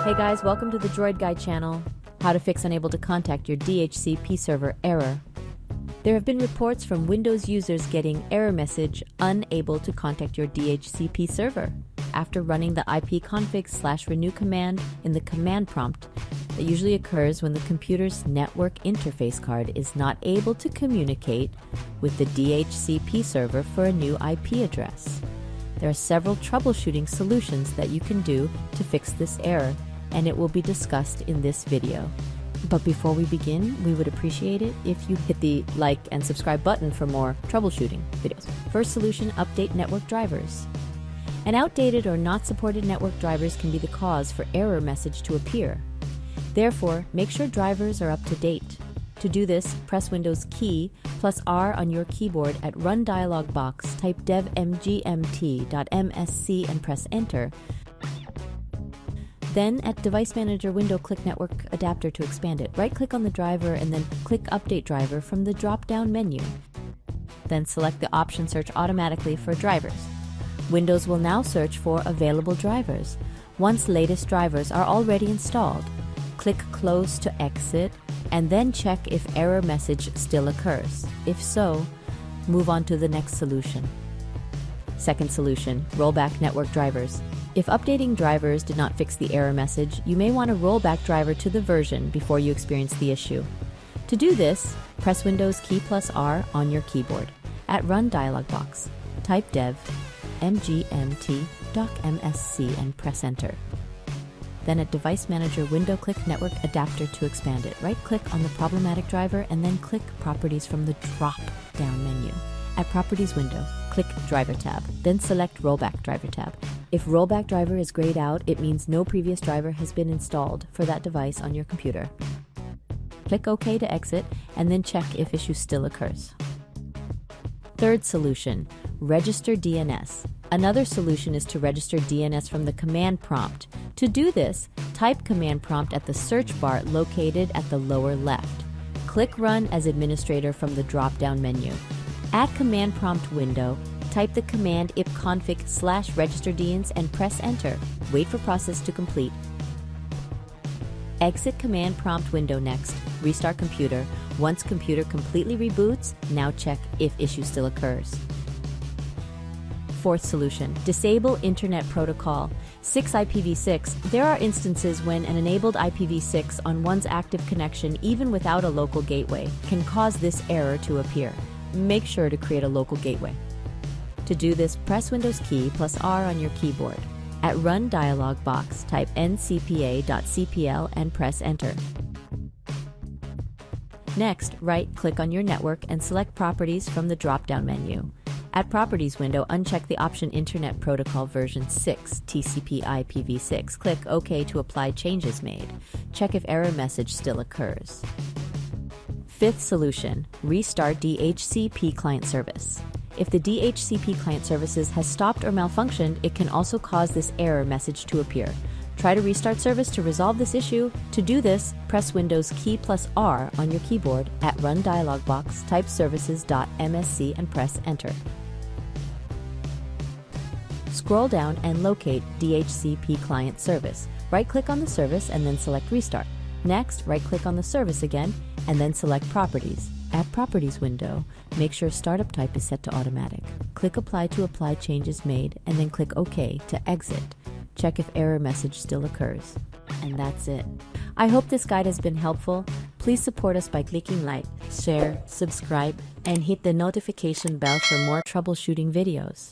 Hey guys, welcome to the Droid Guy channel. How to fix unable to contact your DHCP server error. There have been reports from Windows users getting error message unable to contact your DHCP server after running the ipconfig/renew command in the command prompt. That usually occurs when the computer's network interface card is not able to communicate with the DHCP server for a new IP address. There are several troubleshooting solutions that you can do to fix this error, and it will be discussed in this video. But before we begin, we would appreciate it if you hit the like and subscribe button for more troubleshooting videos. First solution, update network drivers. An outdated or not supported network drivers can be the cause for error message to appear. Therefore, make sure drivers are up to date. To do this, press Windows key plus R on your keyboard at Run dialog box, type dev mgmt.msc and press Enter. Then at Device Manager window, click Network Adapter to expand it. Right-click on the driver and then click Update Driver from the drop-down menu. Then select the option Search automatically for drivers. Windows will now search for available drivers. Once latest drivers are already installed, click Close to exit and then check if error message still occurs. If so, move on to the next solution. Second solution, rollback network drivers. If updating drivers did not fix the error message, you may want to roll back driver to the version before you experience the issue. To do this, press Windows key plus R on your keyboard. At Run dialog box, type dev mgmt.msc and press Enter. Then at Device Manager window, click Network Adapter to expand it. Right-click on the problematic driver and then click Properties from the drop-down menu. At Properties window, click Driver tab, then select Rollback Driver tab. If Rollback Driver is grayed out, it means no previous driver has been installed for that device on your computer. Click OK to exit and then check if issue still occurs. Third solution, register DNS. Another solution is to register DNS from the command prompt. To do this, type command prompt at the search bar located at the lower left. Click Run as administrator from the drop-down menu. At command prompt window, type the command ipconfig/register DNS and press Enter. Wait for process to complete. Exit command prompt window next. Restart computer. Once computer completely reboots, now check if issue still occurs. Fourth solution, disable Internet Protocol 6 IPv6. There are instances when an enabled IPv6 on one's active connection, even without a local gateway, can cause this error to appear. Make sure to create a local gateway. To do this, press Windows key plus R on your keyboard. At Run dialog box, type ncpa.cpl and press Enter. Next, right-click on your network and select Properties from the drop-down menu. At Properties window, uncheck the option Internet Protocol version 6, TCP IPv6. Click OK to apply changes made. Check if error message still occurs. Fifth solution, restart DHCP Client service. If the DHCP Client services has stopped or malfunctioned, it can also cause this error message to appear. Try to restart service to resolve this issue. To do this, press Windows key plus R on your keyboard. At Run dialog box, type services.msc and press Enter. Scroll down and locate DHCP Client service. Right-click on the service and then select Restart. Next, right-click on the service again and then select Properties. At Properties window, make sure Startup Type is set to Automatic. Click Apply to apply changes made and then click OK to exit. Check if error message still occurs. And that's it. I hope this guide has been helpful. Please support us by clicking like, share, subscribe, and hit the notification bell for more troubleshooting videos.